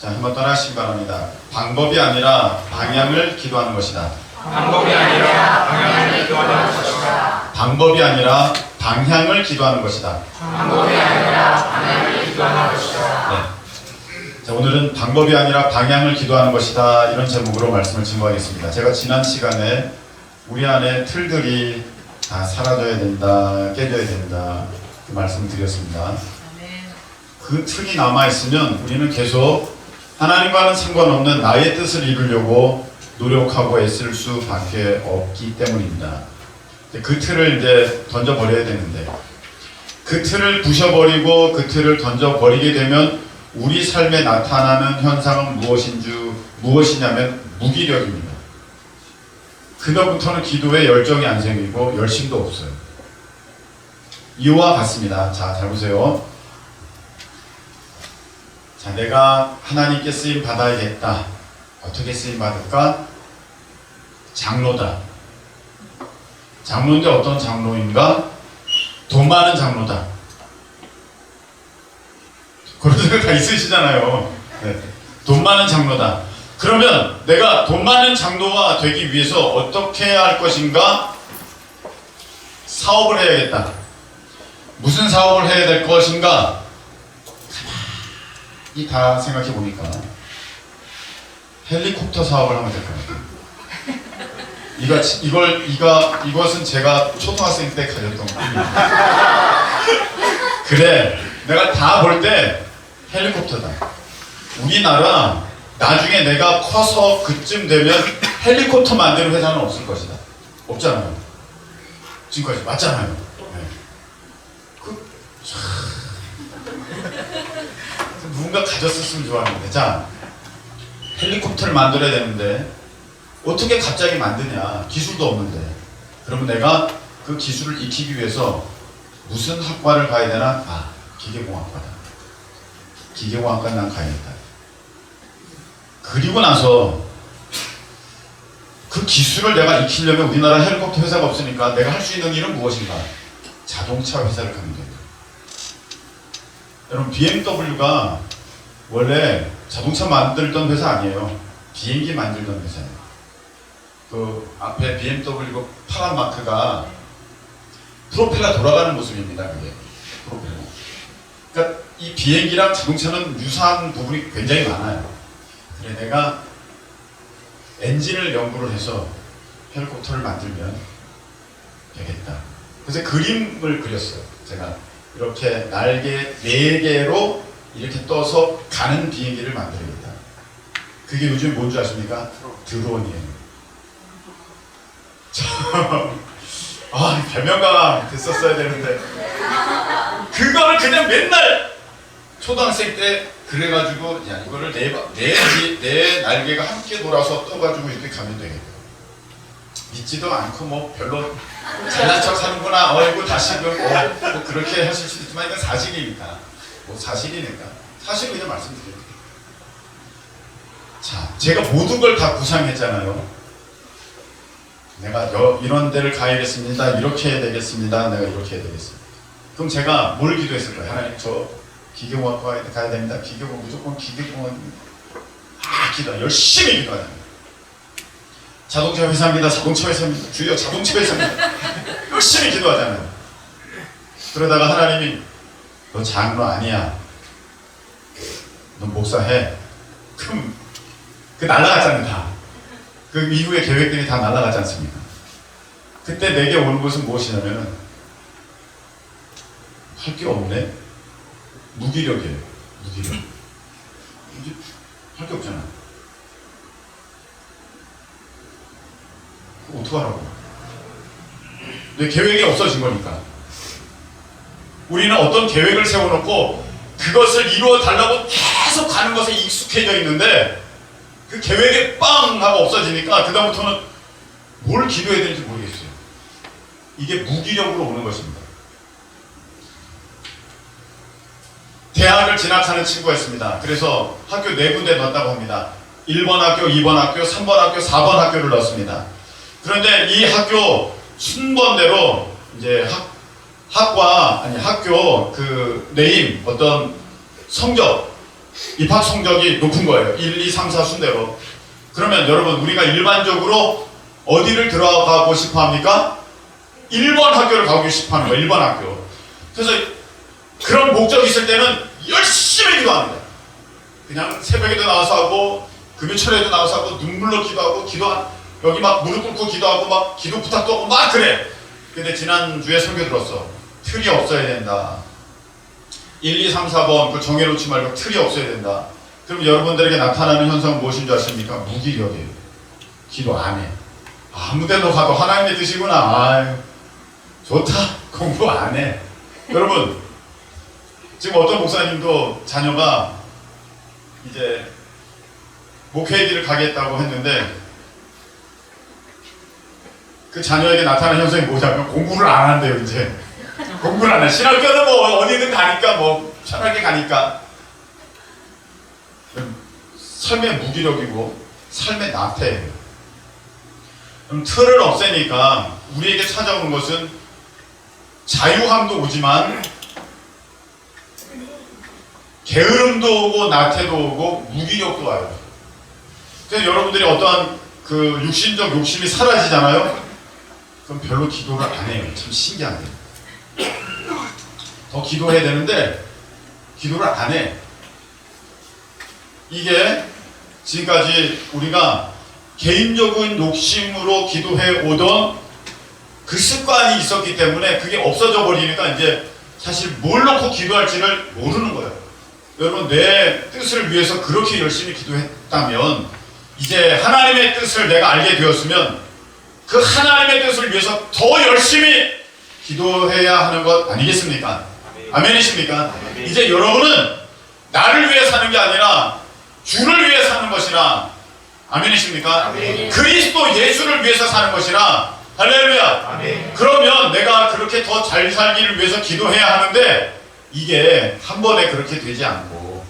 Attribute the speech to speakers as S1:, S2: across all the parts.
S1: 자, 한번 따라하시기 바랍니다. 방법이 아니라 방향을 기도하는 것이다.
S2: 방법이 아니라 방향을 기도하는 것이다.
S1: 방법이 아니라 방향을 기도하는 것이다.
S2: 방법이 아니라 방향을 기도하는 것이다.
S1: 네. 자, 오늘은 방법이 아니라 방향을 기도하는 것이다, 이런 제목으로 말씀을 증거하겠습니다. 제가 지난 시간에 우리 안에 틀들이 다 사라져야 된다, 깨져야 된다, 그 말씀 드렸습니다. 그 틀이 남아있으면 우리는 계속 하나님과는 상관없는 나의 뜻을 이루려고 노력하고 애쓸 수밖에 없기 때문입니다. 그 틀을 이제 던져버려야 되는데, 그 틀을 부셔버리고 그 틀을 던져버리게 되면 우리 삶에 나타나는 현상은 무엇이냐면 무기력입니다. 그다음부터는 기도에 열정이 안 생기고 열심도 없어요. 이와 같습니다. 자, 잘 보세요. 자, 내가 하나님께 쓰임 받아야겠다. 어떻게 쓰임 받을까? 장로다. 장로인데 어떤 장로인가? 돈 많은 장로다. 그런 생각 다 있으시잖아요. 네. 돈 많은 장로다. 그러면 내가 돈 많은 장로가 되기 위해서 어떻게 해야 할 것인가? 사업을 해야겠다. 무슨 사업을 해야 될 것인가? 가만히 다 생각해 보니까 헬리콥터 사업을 하면 될 것 같아요. 이것은 제가 초등학생 때 가졌던 꿈입니다. 그래, 내가 다 볼 때 헬리콥터다. 우리나라 나중에 내가 커서 그쯤 되면 헬리콥터 만드는 회사는 없을 것이다. 없잖아요. 지금까지 맞잖아요. 네. 누군가 가졌었으면 좋았는데, 자, 헬리콥터를 만들어야 되는데 어떻게 갑자기 만드냐? 기술도 없는데. 그러면 내가 그 기술을 익히기 위해서 무슨 학과를 가야 되나? 아, 기계공학과다. 기계공학과는 난 가야겠다. 그리고 나서 그 기술을 내가 익히려면 우리나라 헬리콥터 회사가 없으니까 내가 할 수 있는 일은 무엇인가? 자동차 회사를 가면 된다. 여러분, BMW가 원래 자동차 만들던 회사 아니에요. 비행기 만들던 회사예요. 그 앞에 BMW 그 파란 마크가 프로펠러 돌아가는 모습입니다. 그게 프로펠러. 그러니까 이 비행기랑 자동차는 유사한 부분이 굉장히 많아요. 그래, 내가 엔진을 연구를 해서 헬리콥터를 만들면 되겠다. 그래서 그림을 그렸어요. 제가 이렇게 날개 4개로 이렇게 떠서 가는 비행기를 만들겠다. 그게 요즘 뭔지 아십니까? 드론이에요. 별명가 됐었어야 되는데 그거를 그냥 맨날 초등학생 때 그래가지고, 야, 이거를 내 날개가 함께 돌아서 떠가지고 이렇게 가면 되겠다. 믿지도 않고 뭐 별로 잘난 척 하는구나, 어이구 다시금 뭐 그렇게 하실 수도 있지만 이건 사실이니까, 뭐 사실이니까 사실 그냥 말씀드려요. 자, 제가 모든 걸 다 구상했잖아요. 내가 이런 데를 가야겠습니다. 이렇게 해야 되겠습니다. 내가 이렇게 해야 되겠습니다. 그럼 제가 뭘 기도했을까요? 하나님, 저 기계공학과 가야 됩니다. 기계공학, 무조건 기계공학입니다. 기도 열심히 기도하잖아요. 자동차 회사입니다. 자동차 회사입니다. 주여 자동차 회사입니다. 열심히 기도하잖아요. 그러다가 하나님이 너 장로 아니야. 너 목사해. 그럼 그 날아갔잖아요. 다. 그 이후의 계획들이 다 날아가지 않습니까? 그때 내게 오는 것은 무엇이냐면은 할 게 없네. 무기력이에요. 무기력. 이제 할 게 없잖아. 그럼 어떡하라고? 내 계획이 없어진 거니까. 우리는 어떤 계획을 세워놓고 그것을 이루어 달라고 계속 가는 것에 익숙해져 있는데 그 계획이 빵 하고 없어지니까 그 다음부터는 뭘 기도해야 되는지 모르겠어요. 이게 무기력으로 오는 것입니다. 대학을 진학하는 친구가 있습니다. 그래서 학교 4군데 넣었다고 합니다. 1번 학교, 2번 학교, 3번 학교, 4번 학교를 넣었습니다. 그런데 이 학교 순번대로 이제 학교 그 네임, 어떤 성적 입학 성적이 높은 거예요. 1, 2, 3, 4 순대로. 그러면 여러분 우리가 일반적으로 어디를 들어가고 싶어 합니까? 1번 학교를 가고 싶어 하는 거예요. 1번 학교. 그래서 그런 목적이 있을 때는 열심히 기도하는 거예요. 그냥 새벽에도 나와서 하고 금요철에도 나와서 하고 눈물로 기도하고 여기 막 무릎 꿇고 기도하고 막 기도 부탁도 하고 막 그래. 근데 지난주에 설교 들었어. 틀이 없어야 된다. 1, 2, 3, 4번 그 정해놓지 말고 틀이 없어야 된다. 그럼 여러분들에게 나타나는 현상은 무엇인 줄 아십니까? 무기력이에요. 기도 안 해. 아무 데도 가도 하나님의 뜻이구나. 아유, 좋다. 공부 안 해. 여러분, 지금 어떤 목사님도 자녀가 이제 목회길을 가겠다고 했는데 그 자녀에게 나타나는 현상이 뭐냐면 공부를 안 한대요. 이제 공부를 안 해. 신학교는 뭐 어디든 가니까 뭐 편하게 가니까. 삶의 무기력이고 삶의 나태예요. 그럼 틀을 없애니까 우리에게 찾아오는 것은 자유함도 오지만 게으름도 오고 나태도 오고 무기력도 와요. 그래서 여러분들이 어떠한 그 육신적 욕심이 사라지잖아요. 그럼 별로 기도를 안 해요. 참 신기하네요. 더 기도해야 되는데 기도를 안 해. 이게 지금까지 우리가 개인적인 욕심으로 기도해 오던 그 습관이 있었기 때문에 그게 없어져 버리니까 이제 사실 뭘 놓고 기도할지를 모르는 거예요. 여러분 내 뜻을 위해서 그렇게 열심히 기도했다면 이제 하나님의 뜻을 내가 알게 되었으면 그 하나님의 뜻을 위해서 더 열심히 기도해야 하는 것 아니겠습니까? 아멘이십니까? 이제 여러분은 나를 위해 사는 게 아니라 주를 위해 사는 것이라. 아멘이십니까?
S2: 아멘.
S1: 그리스도 예수를 위해서 사는 것이라. 할렐루야.
S2: 아멘.
S1: 그러면 내가 그렇게 더 잘 살기를 위해서 기도해야 하는데 이게 한 번에 그렇게 되지 않고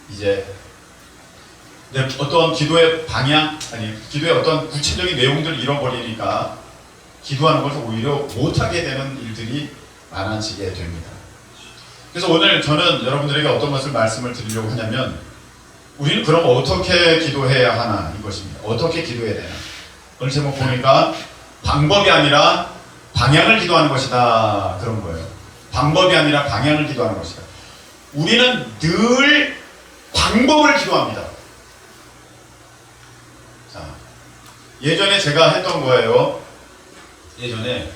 S1: 이제 내 어떤 기도의 방향 아니 기도의 어떤 구체적인 내용들을 잃어버리니까 기도하는 것을 오히려 못하게 되는 일들이 많아지게 됩니다. 그래서 오늘 저는 여러분들에게 어떤 것을 말씀을 드리려고 하냐면 우리는 그럼 어떻게 기도해야 하나 이것입니다. 어떻게 기도해야 되나. 오늘 제목 보니까 방법이 아니라 방향을 기도하는 것이다 그런 거예요. 방법이 아니라 방향을 기도하는 것이다. 우리는 늘 방법을 기도합니다. 자, 예전에 제가 했던 거예요. 예전에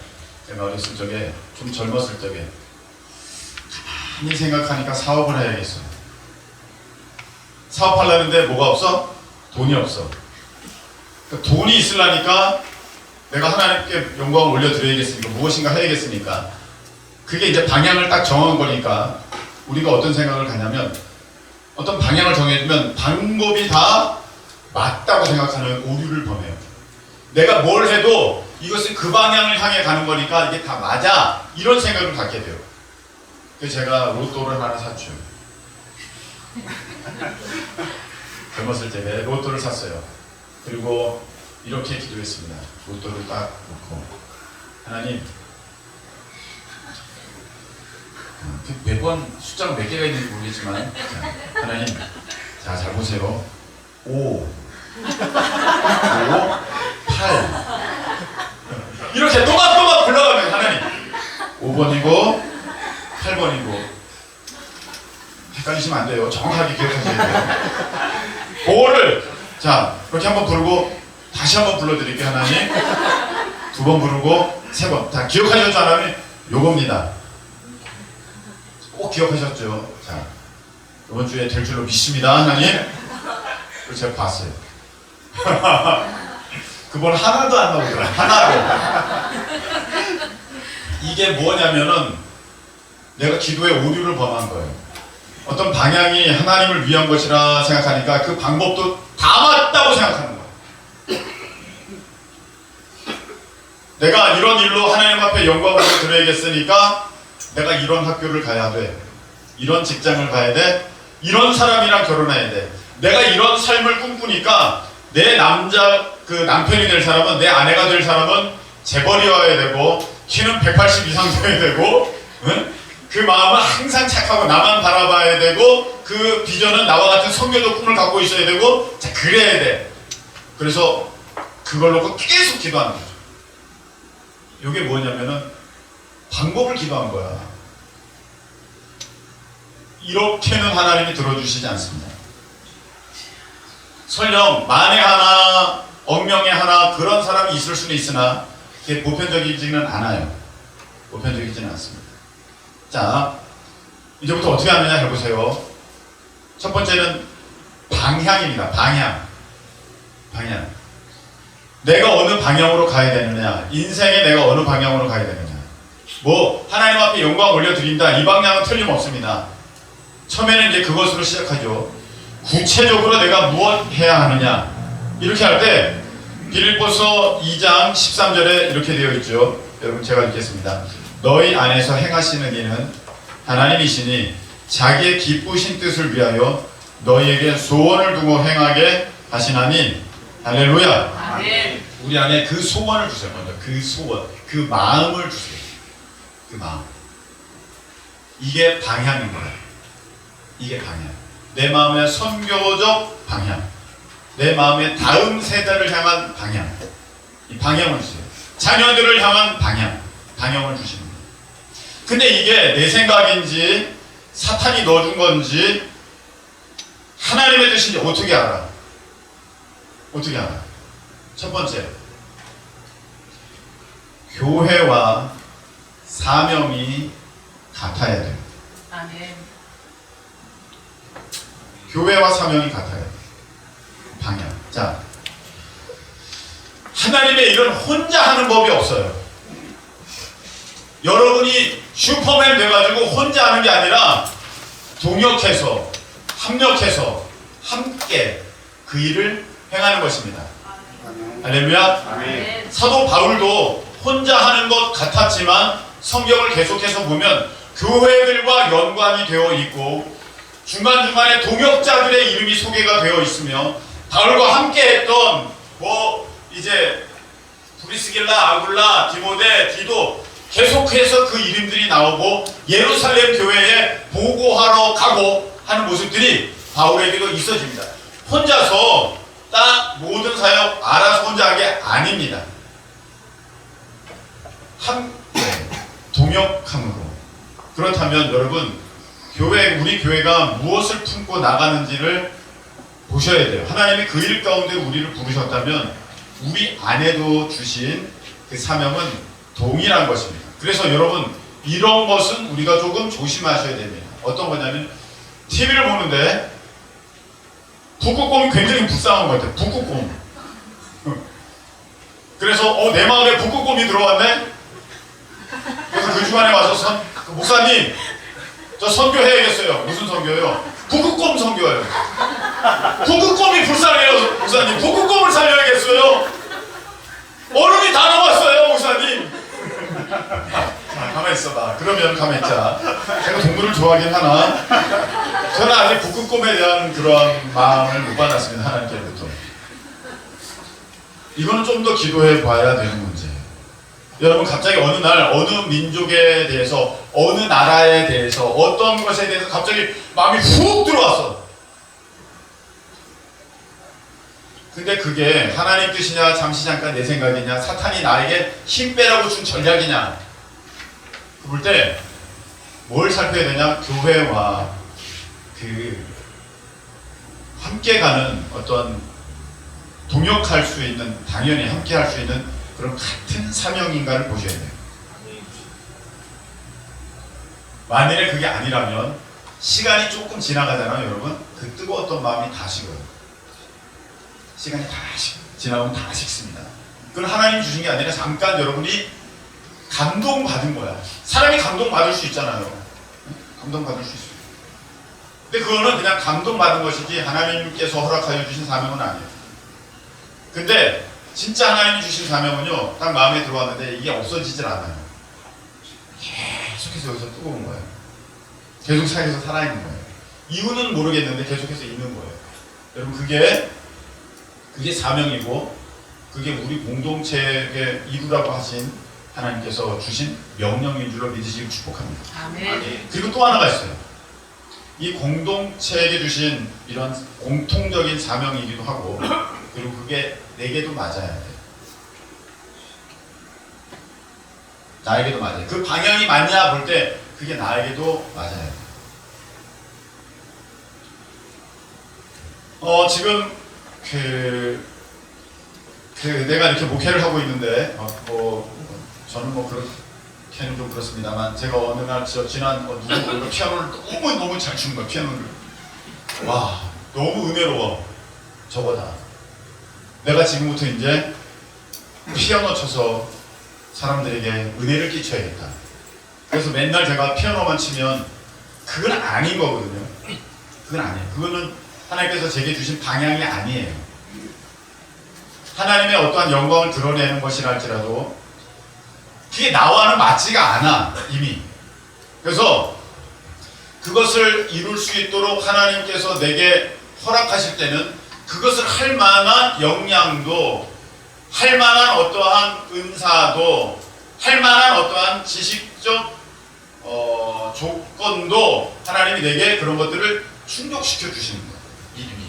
S1: 제가 어렸을 적에 좀 젊었을 적에 가만히 생각하니까 사업을 해야겠어요. 사업하려는데 뭐가 없어? 돈이 없어. 그러니까 돈이 있으려니까 내가 하나님께 영광을 올려드려야겠으니까 무엇인가 해야겠으니까 그게 이제 방향을 딱 정한 거니까 우리가 어떤 생각을 가냐면 어떤 방향을 정해주면 방법이 다 맞다고 생각하는 오류를 범해요. 내가 뭘 해도 이것은 그 방향을 향해 가는 거니까 이게 다 맞아 이런 생각을 갖게 돼요. 그래서 제가 로또를 하나 샀죠. 젊었을 때 로또를 샀어요. 그리고 이렇게 기도했습니다. 로또를 딱 놓고 하나님 몇 번 숫자가 몇 개가 있는지 모르겠지만 자, 하나님 자 잘 보세요. 5 8 이렇게 또박또박 불러가면 하나님 5번이고 8번이고 헷갈리시면 안 돼요. 정확하게 기억하셔야 돼요. 그거를 자 이렇게 한번 부르고 다시 한번 불러드릴게요. 하나님 2번 부르고 3번 다 기억하셨죠? 하나님 요겁니다. 꼭 기억하셨죠? 자 이번 주에 될 줄로 믿습니다. 하나님. 그리고 제가 봤어요. 그번 하나도 안 나오더라. 하나도. 이게 뭐냐면은 내가 기도에 오류를 범한 거예요. 어떤 방향이 하나님을 위한 것이라 생각하니까 그 방법도 다 맞다고 생각하는 거예요. 내가 이런 일로 하나님 앞에 영광을 드려야겠으니까 내가 이런 학교를 가야 돼. 이런 직장을 가야 돼. 이런 사람이랑 결혼해야 돼. 내가 이런 삶을 꿈꾸니까 내 남편이 될 사람은 내 아내가 될 사람은 재벌이어야 되고 키는 180 이상 돼야 되고 응? 그 마음은 항상 착하고 나만 바라봐야 되고 그 비전은 나와 같은 선교적 꿈을 갖고 있어야 되고 자 그래야 돼. 그래서 그걸 놓고 계속 기도하는 거죠. 이게 뭐냐면은 방법을 기도한 거야. 이렇게는 하나님이 들어주시지 않습니다. 설령 만에 하나, 억명에 하나 그런 사람이 있을 수는 있으나 그게 보편적이지는 않아요. 보편적이지는 않습니다. 자, 이제부터 어떻게 하느냐 해보세요. 첫 번째는 방향입니다. 방향. 내가 어느 방향으로 가야 되느냐, 인생에 내가 어느 방향으로 가야 되느냐. 뭐 하나님 앞에 영광 올려드린다, 이 방향은 틀림없습니다. 처음에는 이제 그것으로 시작하죠. 구체적으로 내가 무엇 해야 하느냐, 이렇게 할 때 빌립보서 2장 13절에 이렇게 되어 있죠. 여러분 제가 읽겠습니다. 너희 안에서 행하시는 이는 하나님이시니 자기의 기쁘신 뜻을 위하여 너희에게 소원을 두고 행하게 하시나니. 할렐루야.
S2: 아멘.
S1: 우리 안에 그 소원을 주세요. 먼저 그 소원, 그 마음을 주세요. 그 마음. 이게 방향인 거예요. 이게 방향. 내 마음의 선교적 방향, 내 마음의 다음 세대를 향한 방향, 이 방향을 주세요. 자녀들을 향한 방향을 주시는 거예요. 근데 이게 내 생각인지 사탄이 넣어준 건지 하나님의 뜻인지 어떻게 알아? 어떻게 알아? 첫 번째, 교회와 사명이 같아야 돼요.
S2: 아멘.
S1: 교회와 사명이 같아요. 방향. 자, 하나님의 일은 혼자 하는 법이 없어요. 여러분이 슈퍼맨 돼가지고 혼자 하는 게 아니라 동역해서, 합력해서, 함께 그 일을 행하는 것입니다. 할렐루야.
S2: 아멘.
S1: 사도 바울도 혼자 하는 것 같았지만 성경을 계속해서 보면 교회들과 연관이 되어 있고 중간중간에 동역자들의 이름이 소개가 되어 있으며 바울과 함께 했던 이제 브리스길라, 아굴라, 디모데, 디도 계속해서 그 이름들이 나오고 예루살렘 교회에 보고하러 가고 하는 모습들이 바울에게도 있어집니다. 혼자서 딱 모든 사역 알아서 혼자 한 게 아닙니다. 함께 동역함으로. 그렇다면 여러분, 우리 교회가 무엇을 품고 나가는지를 보셔야 돼요. 하나님이 그 일 가운데 우리를 부르셨다면 우리 안에도 주신 그 사명은 동일한 것입니다. 그래서 여러분, 이런 것은 우리가 조금 조심하셔야 됩니다. 어떤 거냐면 TV를 보는데 북극곰이 굉장히 불쌍한 것 같아요. 북극곰. 그래서 내 마음에 북극곰이 들어왔네? 그래서 그 주간에 와서 목사님, 저 선교해야겠어요. 무슨 선교요? 북극곰 선교예요. 북극곰이 불쌍해요, 목사님. 북극곰을 살려야겠어요. 얼음이 다 녹았어요, 목사님. 자, 가만히 있어봐. 그러면 가만히 있자. 제가 동물을 좋아하긴 하나 저는 아직 북극곰에 대한 그런 마음을 못 받았습니다. 하나님께로부터. 이거는 좀 더 기도해 봐야 되는 문제예요. 여러분, 갑자기 어느 날 어느 민족에 대해서, 어느 나라에 대해서, 어떤 것에 대해서 갑자기 마음이 훅 들어왔어. 근데 그게 하나님 뜻이냐, 잠시 잠깐 내 생각이냐, 사탄이 나에게 힘 빼라고 준 전략이냐, 볼 때 뭘 살펴야 되냐? 교회와 함께 가는 어떤 동역할 수 있는, 당연히 함께 할 수 있는 그런 같은 사명인가를 보셔야 돼요. 만일에 그게 아니라면 시간이 조금 지나가잖아요, 여러분. 그 뜨거웠던 마음이 다 식어요. 시간이 다 지나면 다 식습니다. 그건 하나님 주신 게 아니라 잠깐 여러분이 감동받은 거야. 사람이 감동받을 수 있잖아요. 감동받을 수 있어요. 근데 그거는 그냥 감동받은 것이지 하나님께서 허락하여 주신 사명은 아니에요. 근데 진짜 하나님이 주신 사명은요, 딱 마음에 들어왔는데 이게 없어지질 않아요. 계속해서 여기서 뜨거운 거예요. 계속 사이에서 살아있는 거예요. 이유는 모르겠는데 계속해서 있는 거예요. 여러분, 그게 사명이고, 그게 우리 공동체의 이루라고 하신 하나님께서 주신 명령인 줄로 믿으시길 축복합니다.
S2: 아멘.
S1: 그리고 또 하나가 있어요. 이 공동체에게 주신 이런 공통적인 사명이기도 하고, 그리고 그게 내게도 맞아야 돼. 나에게도 맞아요. 그 방향이 맞냐 볼 때 그게 나에게도 맞아야 돼. 지금 내가 이렇게 목회를 하고 있는데 저는 그렇게는 좀 그렇습니다만, 제가 어느 날 지난 누구 피아노를 너무 잘 치는 거야. 피아노를 와, 너무 은혜로워. 저거다. 내가 지금부터 이제 피아노 쳐서 사람들에게 은혜를 끼쳐야겠다. 그래서 맨날 제가 피아노만 치면 그건 아닌 거거든요. 그건 아니에요. 그거는 하나님께서 제게 주신 방향이 아니에요. 하나님의 어떠한 영광을 드러내는 것이라 할지라도 그게 나와는 맞지가 않아, 이미. 그래서 그것을 이룰 수 있도록 하나님께서 내게 허락하실 때는 그것을 할 만한 역량도, 할 만한 어떠한 은사도, 할 만한 어떠한 지식적 조건도 하나님이 내게 그런 것들을 충족시켜 주시는 거예요. 이름이.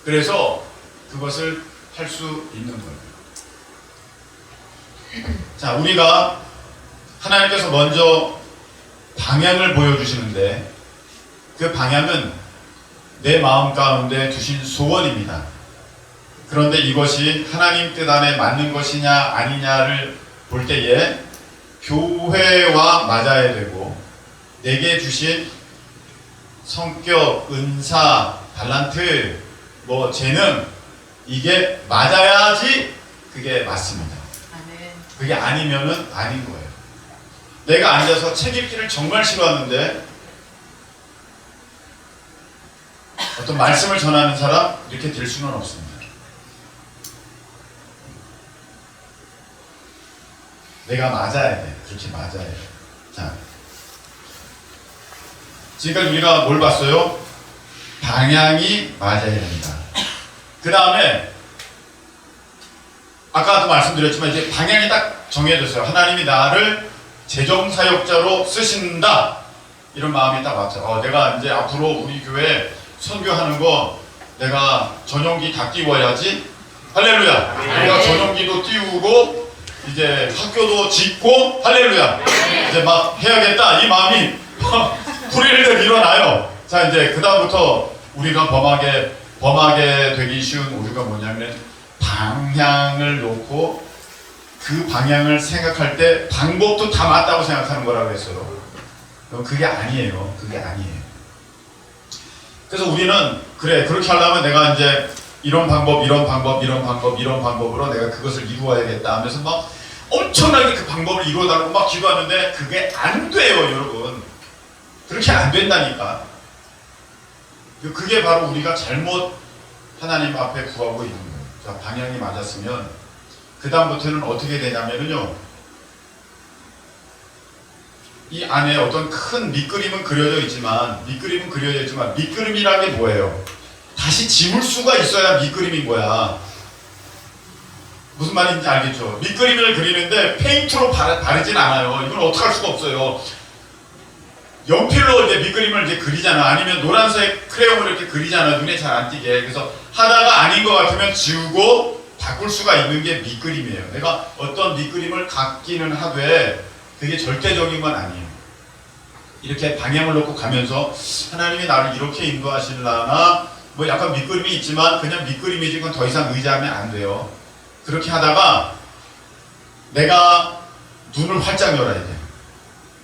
S1: 그래서 그것을 할 수 있는 거예요. 자, 우리가 하나님께서 먼저 방향을 보여주시는데, 그 방향은 내 마음 가운데 두신 소원입니다. 그런데 이것이 하나님 뜻 안에 맞는 것이냐 아니냐를 볼 때에 교회와 맞아야 되고, 내게 주신 성격, 은사, 달란트, 재능, 이게 맞아야지 그게 맞습니다. 그게 아니면은 아닌 거예요. 내가 앉아서 책 읽기를 정말 싫어하는데 어떤 말씀을 전하는 사람 이렇게 될 수는 없습니다. 내가 맞아야 돼. 그렇게 맞아야 돼. 자, 지금까지 우리가 뭘 봤어요? 방향이 맞아야 됩니다. 그 다음에 아까도 말씀드렸지만 이제 방향이 딱 정해졌어요. 하나님이 나를 재정사역자로 쓰신다, 이런 마음이 딱 왔죠. 내가 이제 앞으로 우리 교회 선교하는 거 내가 전용기 다 띄워야지. 할렐루야. 내가 전용기도 띄우고 이제 학교도 짓고, 할렐루야. 이제 막 해야겠다, 이 마음이 불일들 일어나요. 자, 이제 그 다음부터 우리가 범하게 되기 쉬운 오류가 뭐냐면, 방향을 놓고 그 방향을 생각할 때 방법도 다 맞다고 생각하는 거라고 했어요. 그게 아니에요. 그게 아니에요. 그래서 우리는 그렇게 하려면 내가 이제 이런 방법으로 내가 그것을 이루어야겠다 하면서 막 엄청나게 그 방법을 이루어달라고 막 기도하는데 그게 안 돼요, 여러분. 그렇게 안 된다니까. 그게 바로 우리가 잘못 하나님 앞에 구하고 있는 거예요. 자, 방향이 맞았으면 그 다음부터는 어떻게 되냐면요, 이 안에 어떤 큰 밑그림은 그려져 있지만 밑그림이라는 게 뭐예요? 다시 지울 수가 있어야 밑그림인 거야. 무슨 말인지 알겠죠? 밑그림을 그리는데 페인트로 바르진 않아요. 이건 어떻게 할 수가 없어요. 연필로 이제 밑그림을 이제 그리잖아. 아니면 노란색 크레용으로 이렇게 그리잖아. 눈에 잘 안 띄게. 그래서 하다가 아닌 것 같으면 지우고 바꿀 수가 있는 게 밑그림이에요. 내가 어떤 밑그림을 갖기는 하되 그게 절대적인 건 아니에요. 이렇게 방향을 놓고 가면서 하나님이 나를 이렇게 인도하실라나, 약간 밑그림이 있지만 그냥 밑그림이지 그건 더 이상 의지하면 안 돼요. 그렇게 하다가 내가 눈을 활짝 열어야 돼.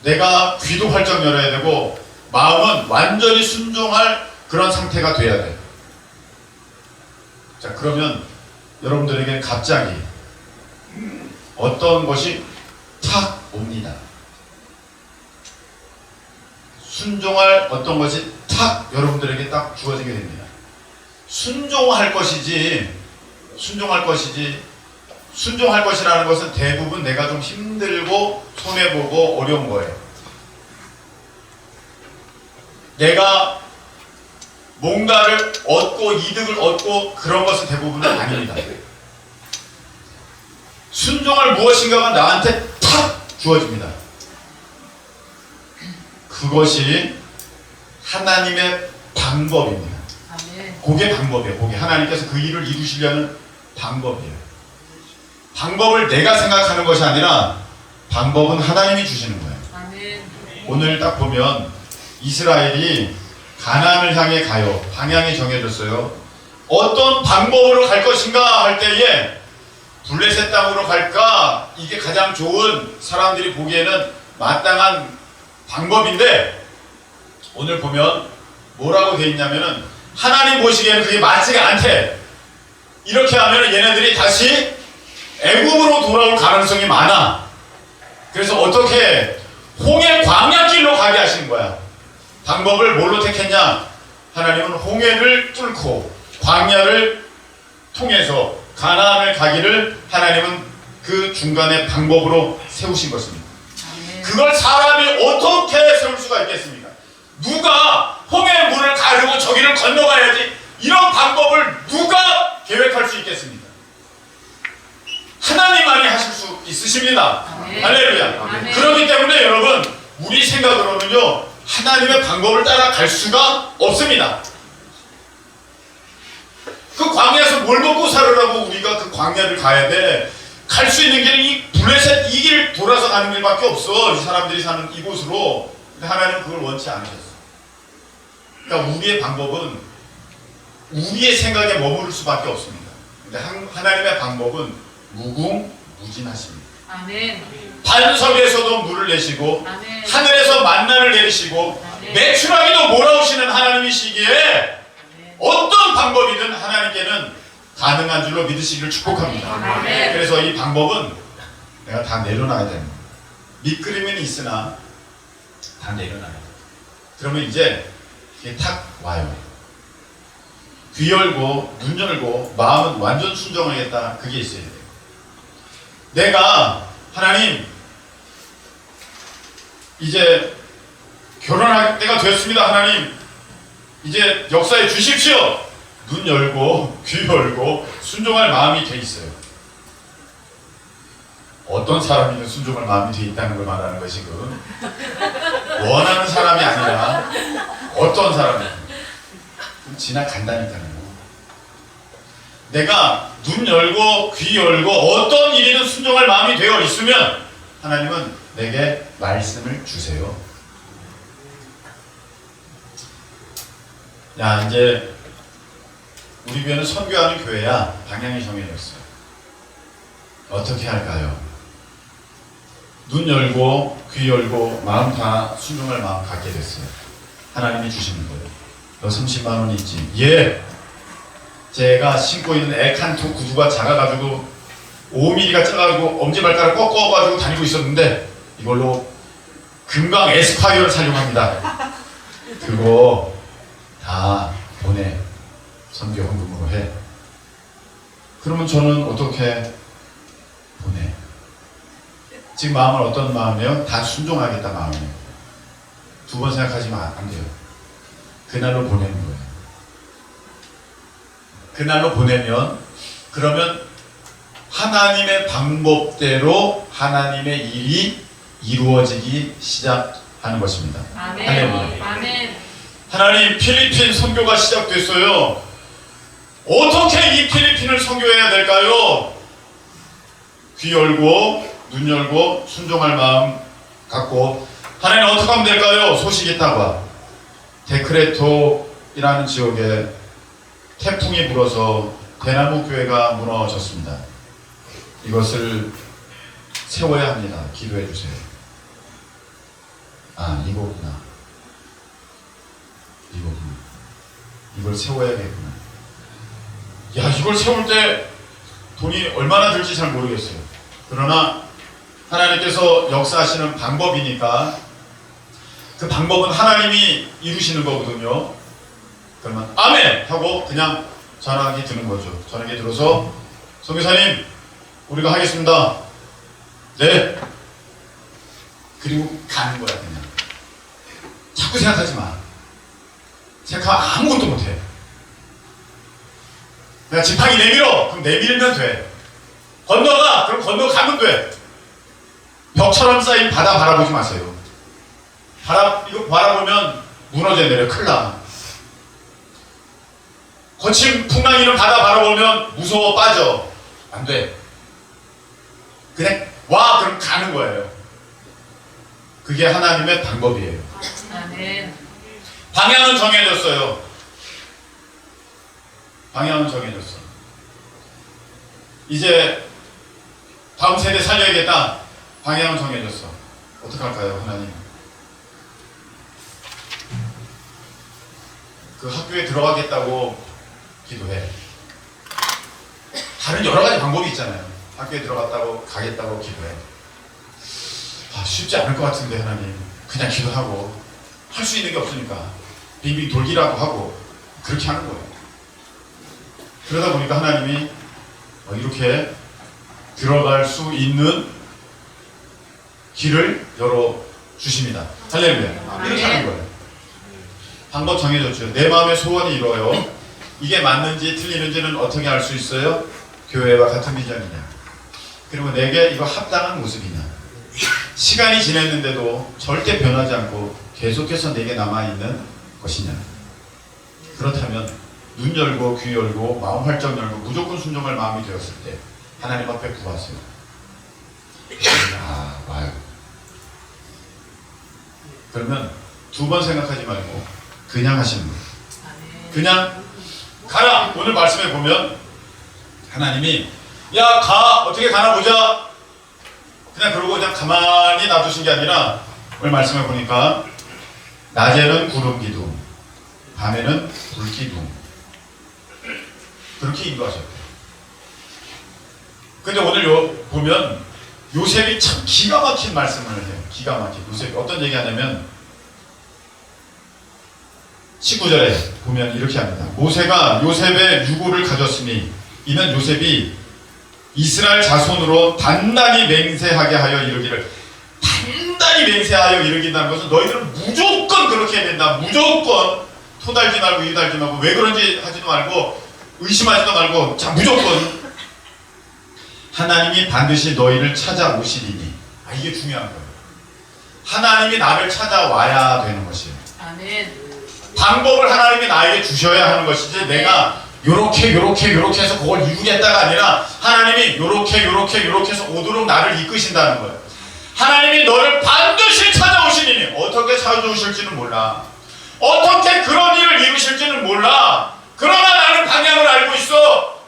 S1: 내가 귀도 활짝 열어야 되고 마음은 완전히 순종할 그런 상태가 돼야 돼. 자, 그러면 여러분들에게 갑자기 어떤 것이 탁 옵니다. 순종할 어떤 것이 탁 여러분들에게 딱 주어지게 됩니다. 순종할 것이라는 것은 대부분 내가 좀 힘들고 손해보고 어려운 거예요. 내가 뭔가를 얻고 이득을 얻고 그런 것은 대부분은 아닙니다. 순종할 무엇인가가 나한테 탁 주어집니다. 그것이 하나님의 방법입니다. 그게 방법이에요. 그게 하나님께서 그 일을 이루시려는 방법이에요. 방법을 내가 생각하는 것이 아니라 방법은 하나님이 주시는 거예요. 오늘 딱 보면 이스라엘이 가나안을 향해 가요. 방향이 정해졌어요. 어떤 방법으로 갈 것인가 할 때에 블레셋 땅으로 갈까? 이게 가장 좋은, 사람들이 보기에는 마땅한 방법인데, 오늘 보면 뭐라고 돼 있냐면은 하나님 보시기에는 그게 맞지가 않대. 이렇게 하면은 얘네들이 다시 애굽으로 돌아올 가능성이 많아. 그래서 어떻게 홍해 광야길로 가게 하신 거야. 방법을 뭘로 택했냐? 하나님은 홍해를 뚫고 광야를 통해서 가나안을 가기를 하나님은 그 중간에 방법으로 세우신 것입니다. 그걸 사람이 어떻게 세울 수가 있겠습니까? 누가 홍해의 물을 가르고 저기를 건너가야지, 이런 방법을 누가 계획할 수 있겠습니까? 하나님만이 하실 수 있으십니다. 할렐루야. 그렇기 때문에 여러분, 우리 생각으로는요, 하나님의 방법을 따라갈 수가 없습니다. 그 광야에서 뭘 먹고 살으라고 우리가 그 광야를 가야 돼? 갈 수 있는 길은 이 블레셋 이 길 돌아서 가는 길밖에 없어. 이 사람들이 사는 이곳으로. 근데 하나님은 그걸 원치 않으셨어. 그러니까 우리의 방법은 우리의 생각에 머무를 수밖에 없습니다. 근데 하나님의 방법은 무궁무진하십니다.
S2: 아멘.
S1: 반석에서도 물을 내시고,
S2: 아멘.
S1: 하늘에서 만나를 내리시고,
S2: 아멘.
S1: 메추라기도 몰아오시는 하나님이시기에 어떤 방법이든 하나님께는 가능한 줄로 믿으시기를 축복합니다.
S2: 아멘.
S1: 그래서 이 방법은 내가 다 내려놔야 됩니다. 밑그림은 있으나 다 내려놔야 돼요. 그러면 이제 이게 탁 와요. 귀 열고 눈 열고 마음은 완전 순종하겠다. 그게 있어야 돼요. 내가 하나님 이제 결혼할 때가 됐습니다. 하나님 이제 역사에 주십시오. 눈 열고 귀 열고 순종할 마음이 돼 있어요. 어떤 사람이든 순종할 마음이 돼 있다는 걸 말하는 것이군. 원하는 사람이 아니라 어떤 사람이든 지나간다니까요. 내가 눈 열고 귀 열고 어떤 일이든 순종할 마음이 되어 있으면 하나님은 내게 말씀을 주세요. 야, 이제 우리 교회는 선교하는 교회야. 방향이 정해졌어요. 어떻게 할까요? 눈 열고 귀 열고 마음 다 순종할 마음 갖게 됐어요. 하나님이 주시는 거예요. 너 30만 원 있지? 예. 제가 신고 있는 에칸토 구두가 작아가지고 5mm가 작아가지고 엄지발가락 꺾어가지고 다니고 있었는데 이걸로 금강 에스파이어를 사용합니다. 그거 다 보내. 선교 헌금으로 해. 그러면 저는 어떻게 보내? 지금 마음은 어떤 마음이에요? 다 순종하겠다 마음이에요. 두 번 생각하시면 안 돼요. 그날로 보내는 거예요. 그날로 보내면 그러면 하나님의 방법대로 하나님의 일이 이루어지기 시작하는 것입니다.
S2: 아멘.
S1: 할렐루야.
S2: 아멘.
S1: 하나님, 필리핀 선교가 시작됐어요. 어떻게 이 필리핀을 선교해야 될까요? 귀 열고 눈 열고 순종할 마음 갖고 하나님 어떻게 하면 될까요? 소식이 있다고 와. 데크레토이라는 지역에 태풍이 불어서 대나무 교회가 무너졌습니다. 이것을 세워야 합니다. 기도해 주세요. 아, 이거구나. 이거구나. 이걸 세워야겠구나. 야, 이걸 세울 때 돈이 얼마나 들지 잘 모르겠어요. 그러나 하나님께서 역사하시는 방법이니까 그 방법은 하나님이 이루시는 거거든요. 그러면 아멘! 하고 그냥 전화기 드는 거죠. 전화기 들어서 선교사님 우리가 하겠습니다. 네. 그리고 가는 거야. 그냥 자꾸 생각하지 마. 생각하면 아무것도 못해. 내가 지팡이 내밀어. 그럼 내밀면 돼. 건너가. 그럼 건너가면 돼. 벽처럼 쌓인 바다 바라보지 마세요. 이거 바라보면 무너져 내려. 큰일 나. 거친 풍랑 이는 바다 바라보면 무서워 빠져. 안 돼. 그냥 와. 그럼 가는 거예요. 그게 하나님의 방법이에요.
S2: 아멘.
S1: 방향은 정해졌어요. 방향은 정해졌어. 이제 다음 세대 살려야겠다. 방향은 정해졌어. 어떡할까요, 하나님? 그 학교에 들어가겠다고 기도해. 다른 여러 가지 방법이 있잖아요. 학교에 들어갔다고 가겠다고 기도해. 쉽지 않을 것 같은데 하나님. 그냥 기도하고 할 수 있는 게 없으니까 빙빙 돌기라도 하고 그렇게 하는 거예요. 그러다 보니까 하나님이 이렇게 들어갈 수 있는 길을 열어 주십니다. 할렐루야. 이렇게 하는 거예요. 방법 정해졌죠. 내 마음의 소원이 이뤄요. 이게 맞는지 틀리는지는 어떻게 알 수 있어요? 교회와 같은 비전이냐, 그리고 내게 이거 합당한 모습이냐. 시간이 지났는데도 절대 변하지 않고 계속해서 내게 남아있는 것이냐. 그렇다면 눈 열고 귀 열고 마음 활짝 열고 무조건 순종할 마음이 되었을 때 하나님 앞에 구하세요. 와요. 그러면 두 번 생각하지 말고 그냥 하시는 거예요. 그냥 가라. 오늘 말씀에 보면 하나님이 야 가. 어떻게 가나 보자. 그냥 그러고 그냥 가만히 놔두신 게 아니라 오늘 말씀에 보니까 낮에는 구름 기둥, 밤에는 불 기둥, 그렇게 인도하셨대요. 근데 오늘 보면 요셉이 참 기가 막힌 말씀을 해요. 기가 막힌. 요셉이 어떤 얘기 하냐면 19절에 보면 이렇게 합니다. 모세가 요셉의 유고를 가졌으니 이는 요셉이 이스라엘 자손으로 단단히 맹세하게 하여 이르기를. 단단히 맹세하여 이르긴다는 것은 너희들은 무조건 그렇게 해야 된다. 무조건 토달지 말고 이달지 말고 왜 그런지 하지도 말고 의심하지도 말고 자 무조건 하나님이 반드시 너희를 찾아오시리니. 이게 중요한 거예요. 하나님이 나를 찾아와야 되는 것이에요.
S2: 아멘.
S1: 방법을 하나님이 나에게 주셔야 하는 것이지 내가 요렇게 해서 그걸 이루겠다가 아니라 하나님이 요렇게 해서 오도록 나를 이끄신다는 거예요. 하나님이 너를 반드시 찾아오시니. 어떻게 찾아오실지는 몰라. 어떻게 그런 일을 이루실지는 몰라. 그러나 나는 방향을 알고 있어.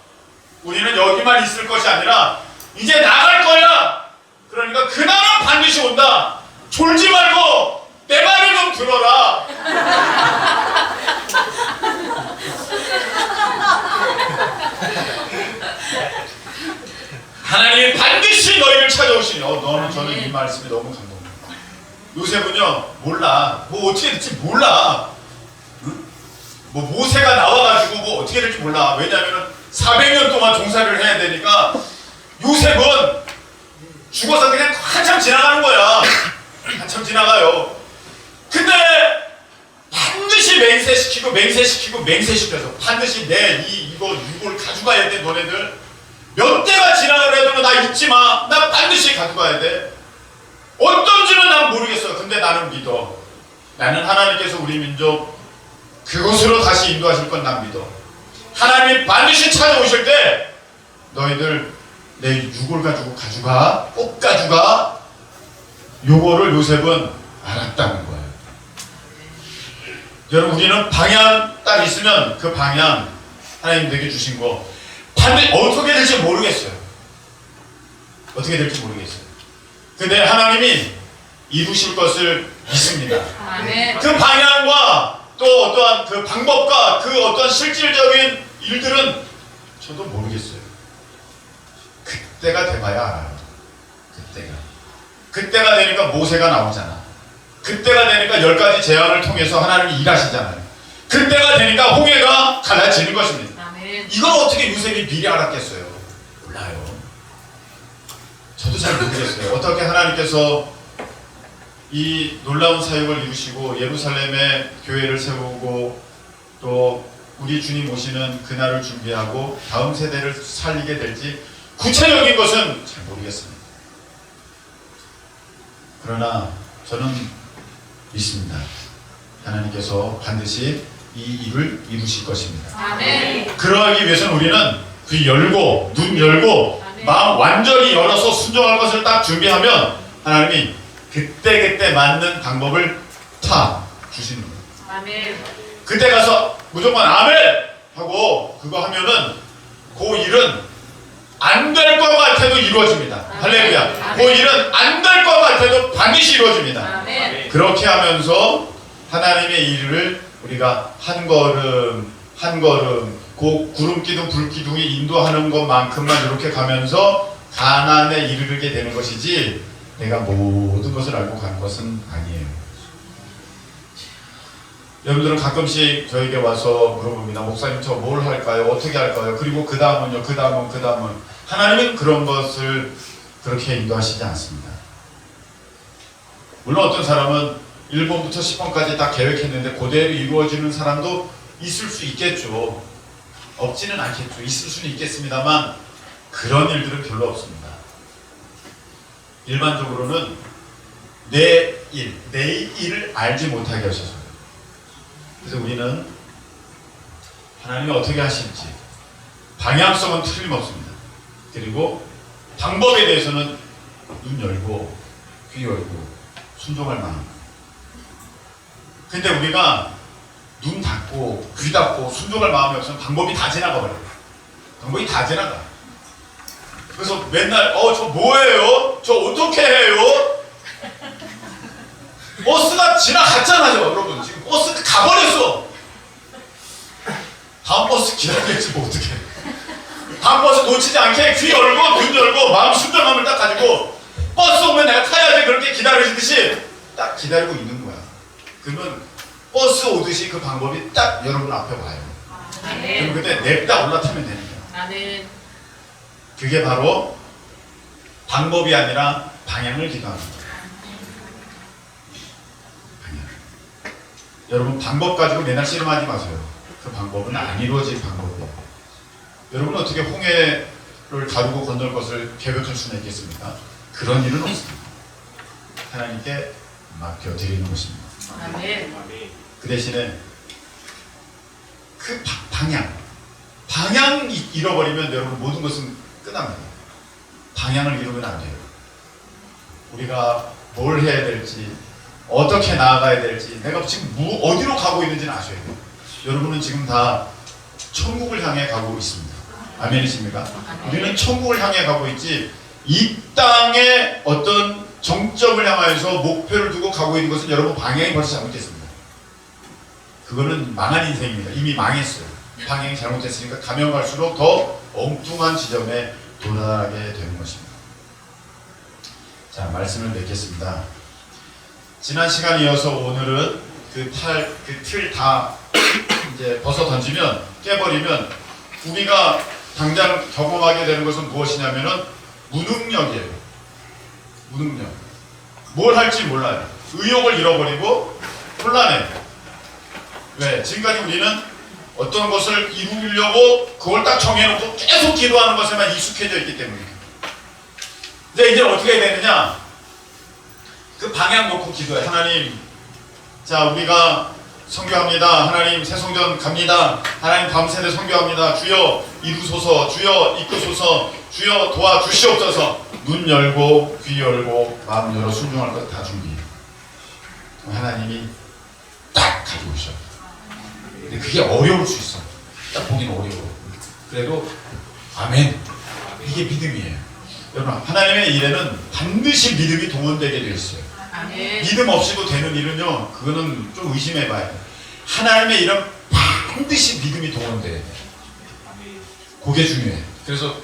S1: 우리는 여기만 있을 것이 아니라 이제 나갈 거야. 그러니까 그날은 반드시 온다. 졸지 말고 내 말을 좀 들어라. 하나님이 반드시 너희를 찾아오시니. 저는 이 말씀이 너무 감동입니다. 요셉은요 몰라. 뭐 어떻게 될지 몰라. 응? 뭐 모세가 나와가지고 뭐 어떻게 될지 몰라. 왜냐하면 400년 동안 종사를 해야 되니까 요셉은 죽어서 그냥 한참 지나가는 거야. 한참 지나가요. 근데 반드시 맹세시켜서 반드시 이거 유골 가져가야 돼. 너네들 몇 대가 지나가더라도 나 잊지 마. 나 반드시 가져가야 돼. 어떤지는 난 모르겠어. 근데 나는 믿어. 나는 하나님께서 우리 민족 그곳으로 다시 인도하실 건 난 믿어. 하나님이 반드시 찾아오실 때 너희들 내 유골 가지고 가져가. 꼭 가져가. 요거를 요셉은 알았다는 거예요. 여러분 우리는 방향 딱 있으면 그 방향 하나님 되게 주신 거 반드시 어떻게 될지 모르겠어요. 어떻게 될지 모르겠어요. 근데 하나님이 이루실 것을 믿습니다.
S2: 아멘.
S1: 그 방향과 또 어떠한 그 방법과 그 어떤 실질적인 일들은 저도 모르겠어요. 그때가 돼봐야 알아요. 그때가 되니까 모세가 나오잖아. 그때가 되니까 10가지 제안을 통해서 하나님이 일하시잖아요. 그때가 되니까 홍해가 갈라지는 것입니다.
S2: 아멘.
S1: 이걸 어떻게 요셉이 미리 알았겠어요? 몰라요. 저도 잘 모르겠어요. 어떻게 하나님께서 이 놀라운 사역을 이루시고 예루살렘에 교회를 세우고 또 우리 주님 오시는 그날을 준비하고 다음 세대를 살리게 될지 구체적인 것은 잘 모르겠습니다. 그러나 저는 믿습니다. 하나님께서 반드시 이 일을 이루실 것입니다.
S2: 아멘.
S1: 그러하기 위해서는 우리는 귀 열고 눈 열고
S2: 아멘.
S1: 마음 완전히 열어서 순종할 것을 딱 준비하면 하나님이 그때 맞는 방법을 다 주시는 거예요.
S2: 아멘.
S1: 그때 가서 무조건 아멘 하고 그거 하면은 그 일은 안 될 것 같아도 이루어집니다.
S2: 아멘.
S1: 할렐루야.
S2: 아멘.
S1: 그 일은 안 될 것 같아도 반드시 이루어집니다.
S2: 아멘.
S1: 그렇게 하면서 하나님의 일을 우리가 한 걸음 한 걸음 그 구름기둥 불기둥이 인도하는 것만큼만 이렇게 가면서 가나안에 이르게 되는 것이지 내가 모든 것을 알고 가는 것은 아니에요. 여러분들은 가끔씩 저에게 와서 물어봅니다. 목사님 저 뭘 할까요? 어떻게 할까요? 그리고 그 다음은요? 그 다음은 하나님은 그런 것을 그렇게 인도하시지 않습니다. 물론 어떤 사람은 1번부터 10번까지 다 계획했는데 그대로 이루어지는 사람도 있을 수 있겠죠. 없지는 않겠죠. 있을 수는 있겠습니다만 그런 일들은 별로 없습니다. 일반적으로는 내 일을 알지 못하게 하셔서 그래서 우리는 하나님이 어떻게 하실지 방향성은 틀림없습니다. 그리고 방법에 대해서는 눈 열고 귀 열고 순종할 만한. 근데 우리가 눈 닫고 귀 닫고 순종할 마음이 없으면 방법이 다 지나가 버려요. 방법이 다 지나가. 그래서 맨날 저 뭐예요? 저 어떻게 해요? 버스가 지나갔잖아요. 여러분 지금 버스가 가버렸어. 다음 버스 기다리겠지 뭐 어떡해. 다음 버스 놓치지 않게 귀 열고 눈 열고 마음 순정함을 딱 가지고 버스 오면 내가 타야지 그렇게 기다리듯이 딱 기다리고 있는 거야. 그러면 버스 오듯이 그 방법이 딱 여러분 앞에 와요. 그럼
S2: 아멘.
S1: 그때 냅다 올라타면 되는 거야.
S2: 아멘.
S1: 그게 바로 방법이 아니라 방향을 기도하는 거예요. 방향. 여러분 방법 가지고 맨날 씨름하지 마세요. 그 방법은 안 이루어질 방법이에요. 여러분은 어떻게 홍해를 가르고 건널 것을 계획할 수는 있겠습니까? 그런 일은 없습니다. 하나님께 맡겨드리는 것입니다.
S2: 아멘.
S1: 그 대신에 그 방향 잃어버리면 여러분 모든 것은 끝납니다. 방향을 잃으면 안 돼요. 우리가 뭘 해야 될지 어떻게 나아가야 될지 내가 지금 어디로 가고 있는지는 아셔야 돼요. 여러분은 지금 다 천국을 향해 가고 있습니다. 아멘이십니까? 우리는 천국을 향해 가고 있지 이 땅에 어떤 정점을 향하여서 목표를 두고 가고 있는 것은 여러분 방향이 벌써 잘못됐습니다. 그거는 망한 인생입니다. 이미 망했어요. 방향이 잘못됐으니까 가면 갈수록 더 엉뚱한 지점에 도달하게 되는 것입니다. 자, 말씀을 맺겠습니다. 지난 시간에 이어서 오늘은 그 틀 다 이제 벗어 던지면 깨버리면 우리가 당장 경험하게 되는 것은 무엇이냐면은 무능력이에요. 무능력. 뭘 할지 몰라요. 의욕을 잃어버리고 혼란해. 왜? 지금까지 우리는 어떤 것을 이루려고 그걸 딱 정해놓고 계속 기도하는 것에만 익숙해져 있기 때문에. 근데 이제 어떻게 해야 되느냐? 그 방향 놓고 기도해. 하나님, 자 우리가 선교합니다. 하나님 새성전 갑니다. 하나님 다음 세대 선교합니다. 주여 이루소서, 주여 이끄소서, 주여 도와주시옵소서. 눈 열고 귀 열고 마음 열어 순종할 것 다 준비해. 하나님이 딱 가지고 오셔. 근데 그게 어려울 수 있어. 딱 보기는 어려워. 그래도 아멘. 이게 믿음이에요. 여러분 하나님의 일에는 반드시 믿음이 동원되게 되어 있어요.
S2: 아멘.
S1: 믿음 없이도 되는 일은요, 그거는 좀 의심해봐야 돼. 하나님의 일은 반드시 믿음이 동원돼야 돼. 그게 중요해. 그래서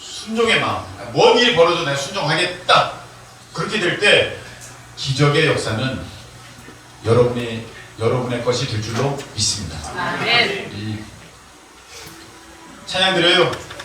S1: 순종의 마음, 뭔 일이 벌어도 내가 순종하겠다. 그렇게 될 때 기적의 역사는 여러분의 것이 될 줄로 믿습니다.
S2: 아멘.
S1: 이 찬양 드려요.